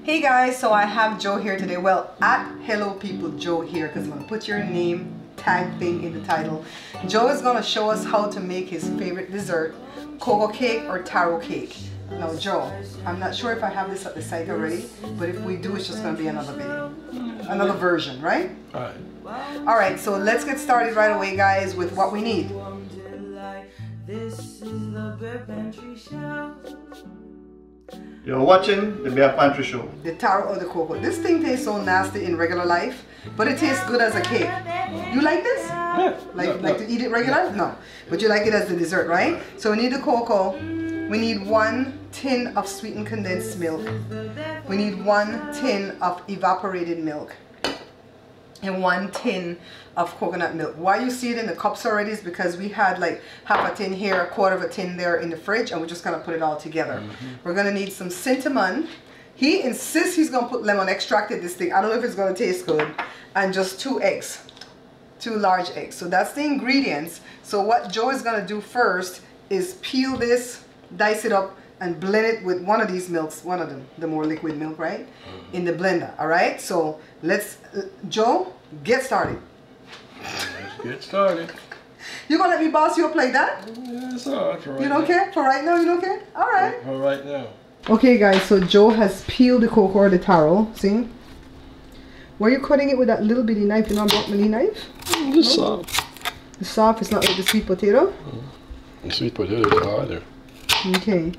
Hey guys, so I have Joe here today. Well, at Hello People Joe here, because I'm going to put your name tag thing in the title. Joe is going to show us how to make his favorite dessert, Coco cake or Taro cake. Now Joe, I'm not sure if I have this at the site already, but if we do, it's just going to be another video. Another version, right? Alright. Alright, so let's get started right away guys with what we need. This is the Bare Pantry Show. You're watching the Bare Pantry Show. The Taro or the Coco. This thing tastes so nasty in regular life, but it tastes good as a cake. You like this? Yeah. Like to eat it regular? No. But you like it as the dessert, right? So we need the cocoa. We need 1 tin of sweetened condensed milk. We need 1 tin of evaporated milk. And 1 tin of coconut milk. Why you see it in the cups already is because we had like half a tin here, a quarter of a tin there in the fridge, and we're just gonna put it all together. We're gonna need some cinnamon. He insists he's gonna put lemon extract in this thing. I don't know if it's gonna taste good. And just 2 eggs, 2 large eggs. So that's the ingredients. So what Joe is gonna do first is peel this, dice it up, and blend it with one of these milks, one of them, the more liquid milk, right? In the blender, all right? So let's, Joe, get started. Let's get started. You gonna let me boss you up like that? Yeah, it's alright for right You don't now. care? For right now, you don't care? All right. For right now. Okay, guys, so Joe has peeled the cocoa or the taro, see? Were you cutting it with that little bitty knife, you know, Brock Millie knife? It's soft. It's soft, it's not like the sweet potato? The sweet potato is harder. Okay.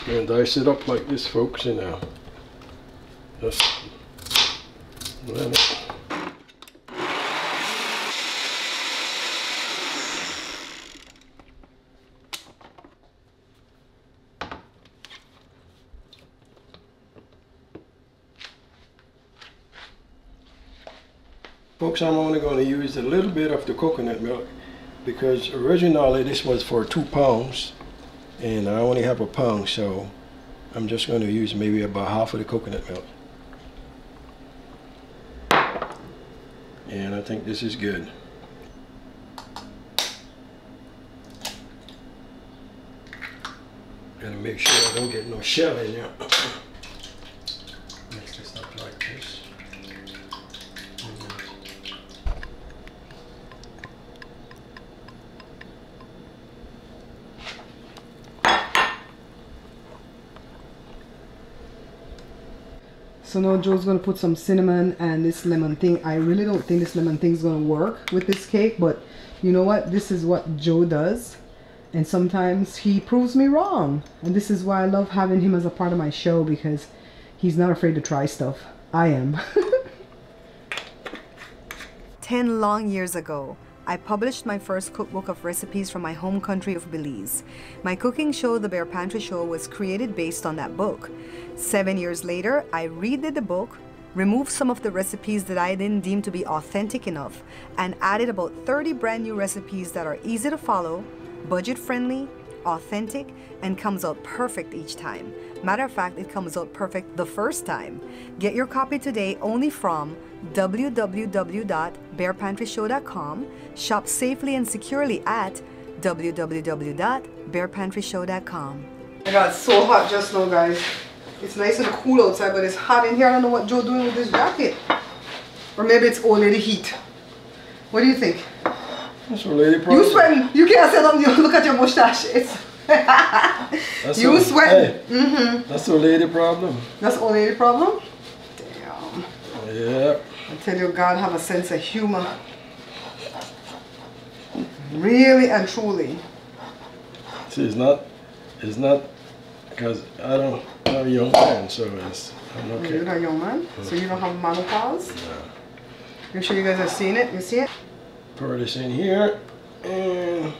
And dice it up like this, folks, you know. Just blend it. Folks, I'm only going to use a little bit of the coconut milk because originally this was for 2 pounds and I only have 1 pound, so I'm just going to use maybe about half of the coconut milk. And I think this is good. Gotta make sure I don't get no shell in there. Mix this up like this. So now Joe's gonna put some cinnamon and this lemon thing. I really don't think this lemon thing's gonna work with this cake, but you know what? This is what Joe does. And sometimes he proves me wrong. And this is why I love having him as a part of my show, because he's not afraid to try stuff. I am. 10 long years ago, I published my first cookbook of recipes from my home country of Belize. My cooking show, The Bare Pantry Show, was created based on that book. 7 years later, I redid the book, removed some of the recipes that I didn't deem to be authentic enough, and added about 30 brand new recipes that are easy to follow, budget-friendly, authentic, and comes out perfect each time. Matter of fact, it comes out perfect the first time. Get your copy today only from www.barepantryshow.com. Shop safely and securely at www.barepantryshow.com. I got so hot just now, guys. It's nice and cool outside, but it's hot in here. I don't know what Joe's doing with this jacket. Or maybe it's only the heat. What do you think? That's a lady problem. You sweating. You can't say nothing. You look at your mustache. It's you sweating. Hey, that's a lady problem. That's the only problem? Damn. Yeah. I tell you, God have a sense of humor. Really and truly. See, it's not because I'm a young man, so I'm okay. You're not a young man? So you don't have menopause? No. Make sure you guys are seeing it. You see it? Pour this in here, and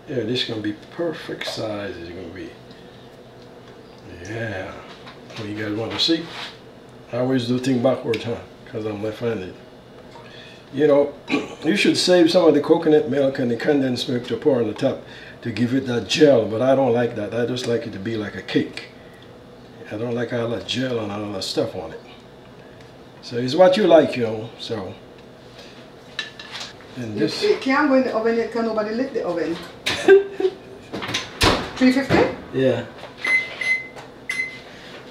yeah, this is gonna be perfect size. It's gonna be, yeah. What you guys want to see? I always do things backwards, huh? Because I'm left-handed. You know, you should save some of the coconut milk and the condensed milk to pour on the top to give it that gel, but I don't like that. I just like it to be like a cake. I don't like all that gel and all that stuff on it. So it's what you like, you know. So. And this. It can't go in the oven yet because nobody lit the oven. 350? Yeah.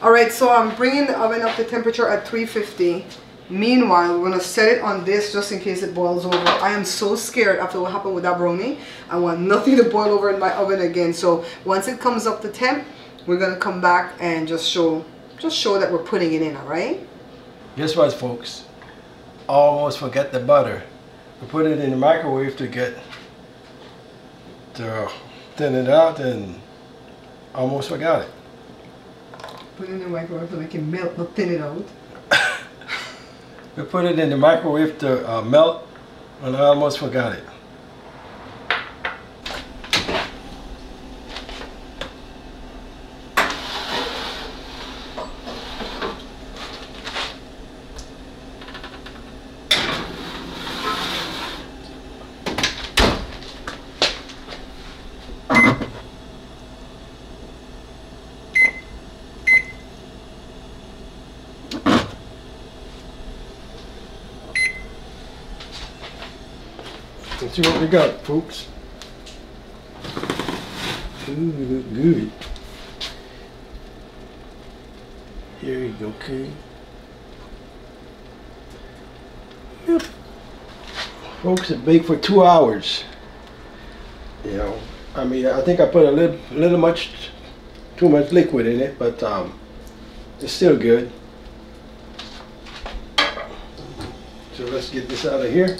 Alright, so I'm bringing the oven up to temperature at 350. Meanwhile, we're going to set it on this just in case it boils over. I am so scared after what happened with that brownie. I want nothing to boil over in my oven again. So once it comes up to temp, we're going to come back and just show that we're putting it in, alright? Guess what, folks? Almost forget the butter. We put it in the microwave to thin it out, and almost forgot it. Put it in the microwave to make it melt, not thin it out. We put it in the microwave to melt, and I almost forgot it. Let's see what we got, folks. Ooh, good. Here you go, okay. Yep. Folks, it baked for 2 hours. You know, I mean, I think I put a little too much liquid in it, but it's still good. So let's get this out of here.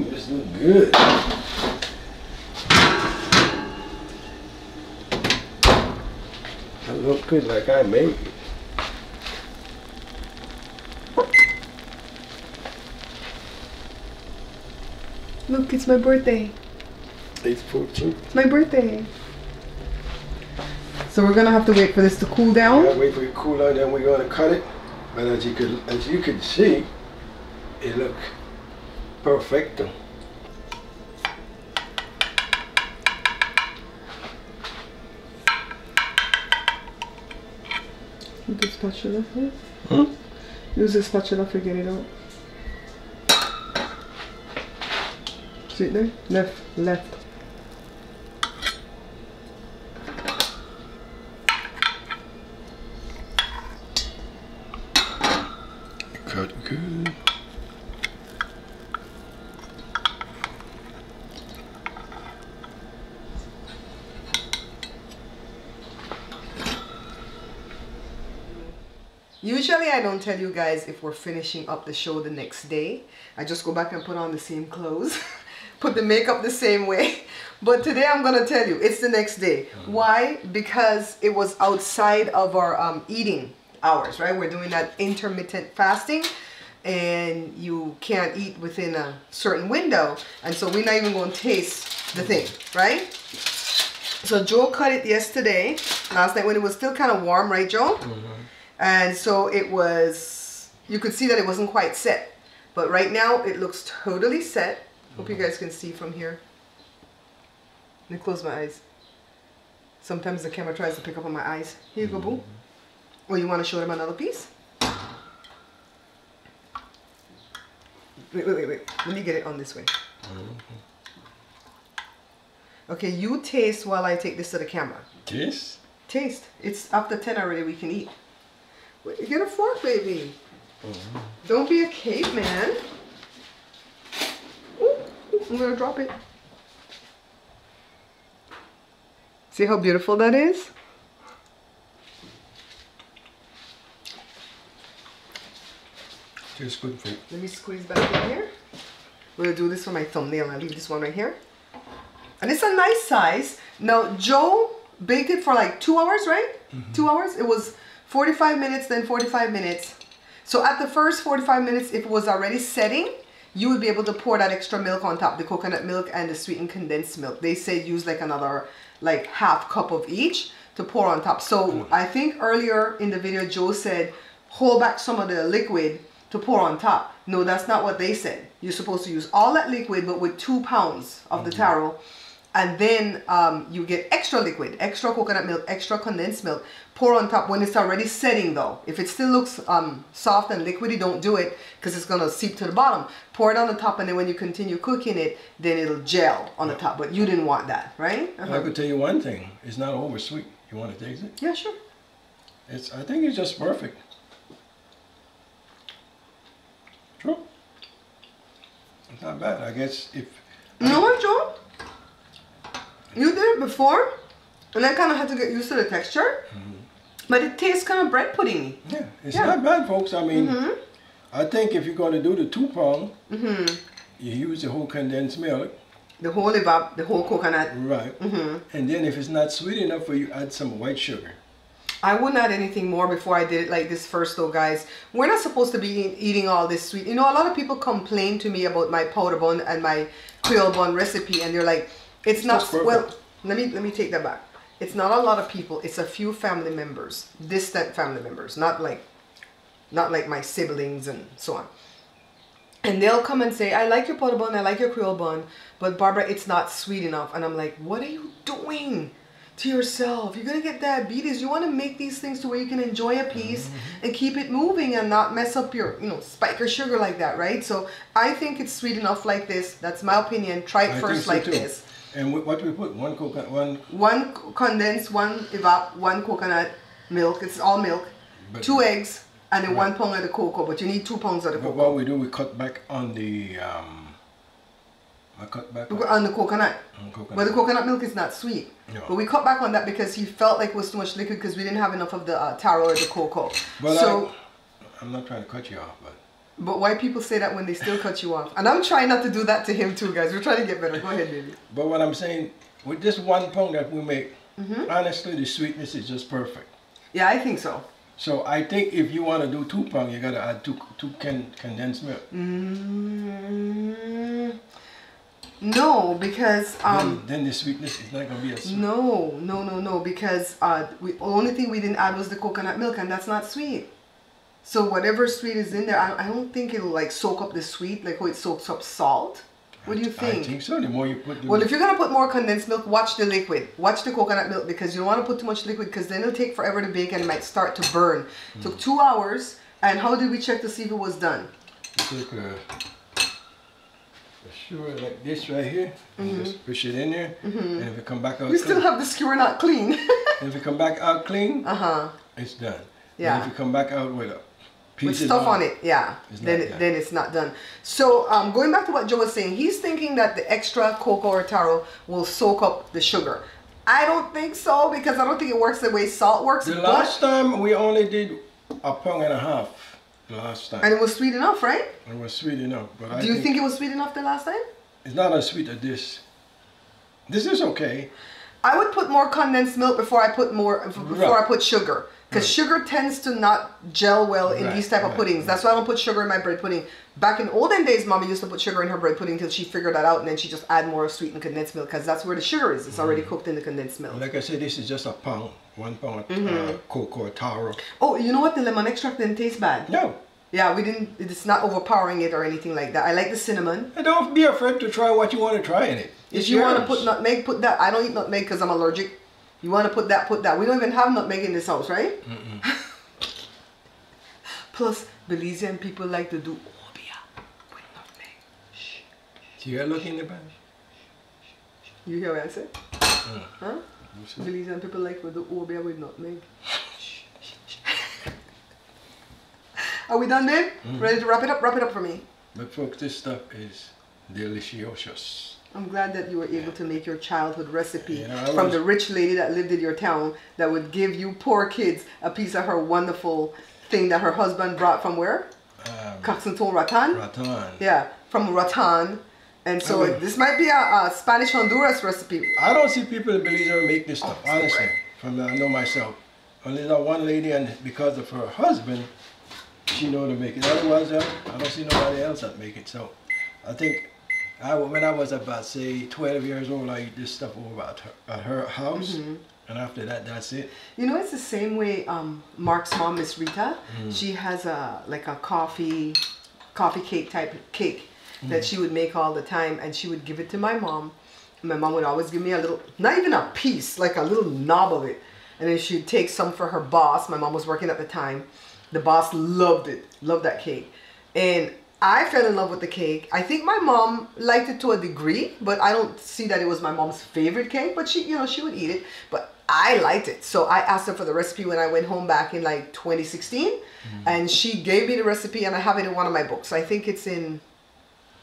This looks good. That looks good, like I made it. Look, it's my birthday. It's 14. It's my birthday. So we're gonna have to wait for this to cool down. Yeah, wait for it to cool down, then we're gonna cut it. But as you could see, it look perfecto. Use the spatula here. Hmm? Use the spatula to get it out. See it there? Left. Cut good. Usually I don't tell you guys if we're finishing up the show the next day. I just go back and put on the same clothes, put the makeup the same way. But today I'm gonna tell you it's the next day. Why? Because it was outside of our eating hours, right? We're doing that intermittent fasting, and you can't eat within a certain window, and so we're not even going to taste the thing, right? So Joe cut it yesterday, last night when it was still kind of warm, right, Joe? And so it was, you could see that it wasn't quite set, but right now it looks totally set. Hope you guys can see from here. Let me close my eyes. Sometimes the camera tries to pick up on my eyes. Here you go, boo. Or you want to show them another piece? Wait. Let me get it on this way. Okay, you taste while I take this to the camera. Taste? Taste. It's after 10 already, we can eat. Wait, get a fork, baby. Don't be a caveman. Ooh, I'm gonna drop it. See how beautiful that is? Tastes good, food. Let me squeeze back in here. We're gonna do this for my thumbnail. I'll leave this one right here. And it's a nice size. Now, Joe baked it for like 2 hours, right? 2 hours? It was 45 minutes, then 45 minutes. So at the first 45 minutes, if it was already setting, you would be able to pour that extra milk on top, the coconut milk and the sweetened condensed milk. They say use like another like half cup of each to pour on top. So I think earlier in the video, Joe said, hold back some of the liquid to pour on top. No, that's not what they said. You're supposed to use all that liquid, but with 2 pounds of the taro and then you get extra liquid, extra coconut milk, extra condensed milk. Pour on top when it's already setting though. If it still looks soft and liquidy, don't do it because it's gonna seep to the bottom. Pour it on the top, and then when you continue cooking it, then it'll gel on the top. But you didn't want that, right? I could tell you one thing: it's not over sweet. You want to taste it? Yeah, sure. I think it's just perfect. True. It's not bad. I guess if. You know what, Joe? You did it before, and I kind of had to get used to the texture. But it tastes kind of bread pudding-y. Yeah, it's not bad, folks. I mean, I think if you're going to do the 2 pound, you use the whole condensed milk. The whole coconut. Right. And then if it's not sweet enough for you, add some white sugar. I wouldn't add anything more before I did it like this first though, guys. We're not supposed to be eating all this sweet. You know, a lot of people complain to me about my powder bun and my Creole bun recipe, and they're like, it's not, well, let me take that back. It's not a lot of people, it's a few family members, distant family members, not like my siblings and so on. And they'll come and say, I like your powder bun, I like your Creole bun, but Barbara, it's not sweet enough. And I'm like, what are you doing to yourself? You're gonna get diabetes. You want to make these things to where you can enjoy a piece and keep it moving and not mess up your, spike your sugar like that, right? So I think it's sweet enough like this. That's my opinion. Try it first like this. And what we put? One coconut, one condensed, one evap, one coconut milk. It's all milk. 2 eggs, and then 1 pound of the cocoa. But you need 2 pounds of the cocoa. But what we do, we cut back on the on the coconut. But the coconut milk is not sweet. No. But we cut back on that because he felt like it was too much liquid because we didn't have enough of the taro or the cocoa. But so I'm not trying to cut you off, but why people say that when they still cut you off? And I'm trying not to do that to him too, guys. We're trying to get better. Go ahead, baby. But what I'm saying, with this 1 pound that we make, honestly, the sweetness is just perfect. Yeah, I think so. So I think if you want to do 2 pound, you got to add two condensed milk. No, because then the sweetness is not gonna be as sweet. No, because the only thing we didn't add was the coconut milk, and that's not sweet. So whatever sweet is in there, I don't think it'll like soak up the sweet like how it soaks up salt. What do you think? I think so. The more you put, well, if you're gonna put more condensed milk, watch the liquid. Watch the coconut milk because you don't want to put too much liquid because then it'll take forever to bake and it might start to burn. Took 2 hours, and how did we check to see if it was done? We took a skewer like this right here, and just push it in there, and if it come back out, we still have the skewer not clean. And if it come back out clean, it's done. Yeah. And if you come back out with a with stuff on it, then it's not done. So going back to what Joe was saying, he's thinking that the extra cocoa or taro will soak up the sugar. I don't think so because I don't think it works the way salt works. The last time we only did 1.5 pounds. The last time. And it was sweet enough, right? It was sweet enough. But do you think it was sweet enough the last time? It's not as sweet as this. This is okay. I would put more condensed milk before I put I put sugar. Because sugar tends to not gel well in these type of puddings. That's why I don't put sugar in my bread pudding. Back in olden days, Mommy used to put sugar in her bread pudding until she figured that out, and then she just add more sweetened condensed milk because that's where the sugar is. It's already cooked in the condensed milk. Like I said, this is just 1 pound. 1 pound cocoa or taro. Oh, you know what? The lemon extract didn't taste bad. No. Yeah, we didn't. It's not overpowering it or anything like that. I like the cinnamon. And don't be afraid to try what you want to try in it. If you want to put nutmeg, put that. I don't eat nutmeg because I'm allergic. You want to put that, put that. We don't even have nutmeg in this house, right? Plus, Belizean people like to do obia with nutmeg. Shh. Do you look in the bag? You hear what I said? Huh? Belizean people like to do obia with nutmeg. Are we done, babe? Ready to wrap it up? Wrap it up for me. But folks, this stuff is delicious. I'm glad that you were able to make your childhood recipe from the rich lady that lived in your town that would give you poor kids a piece of her wonderful thing that her husband brought from where? Coxenton Ratan? Ratan. Yeah, from Ratan. And so this might be a Spanish Honduras recipe. I don't see people in Belize ever make this stuff, honestly. From I know myself. Only that one lady, and because of her husband, she know to make it. Otherwise, I don't see nobody else that make it. So I think when I was about, say, 12 years old, I eat this stuff over at her house. And after that, that's it. You know, it's the same way Mark's mom, Miss Rita, she has like a coffee cake type cake that she would make all the time, and she would give it to my mom. My mom would always give me a little, not even a piece, like a little knob of it. And then she'd take some for her boss. My mom was working at the time. The boss loved it, loved that cake. And I fell in love with the cake. I think my mom liked it to a degree, but I don't see that it was my mom's favorite cake, but she, you know, she would eat it. But I liked it. So I asked her for the recipe when I went home back in like 2016. And she gave me the recipe, and I have it in one of my books. I think it's in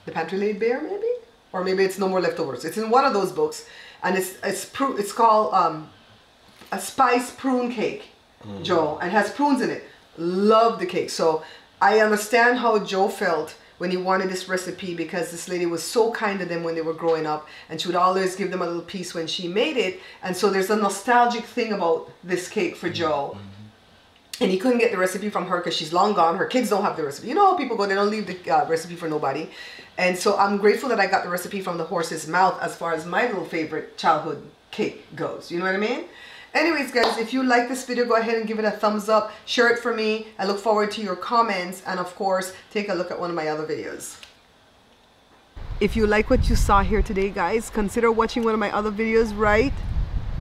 The Pantry Laid Bare, maybe? Or maybe it's No More Leftovers. It's in one of those books. And it's called a spice prune cake, Joe. And it has prunes in it. Love the cake. So I understand how Joe felt when he wanted this recipe, because this lady was so kind to them when they were growing up, and she would always give them a little piece when she made it. And so there's a nostalgic thing about this cake for Joe. And he couldn't get the recipe from her because she's long gone. Her kids don't have the recipe. You know how people go, they don't leave the recipe for nobody. And so I'm grateful that I got the recipe from the horse's mouth as far as my little favorite childhood cake goes. You know what I mean? Anyways, guys, if you like this video, go ahead and give it a thumbs up. Share it for me. I look forward to your comments. And of course, take a look at one of my other videos. If you like what you saw here today, guys, consider watching one of my other videos, right?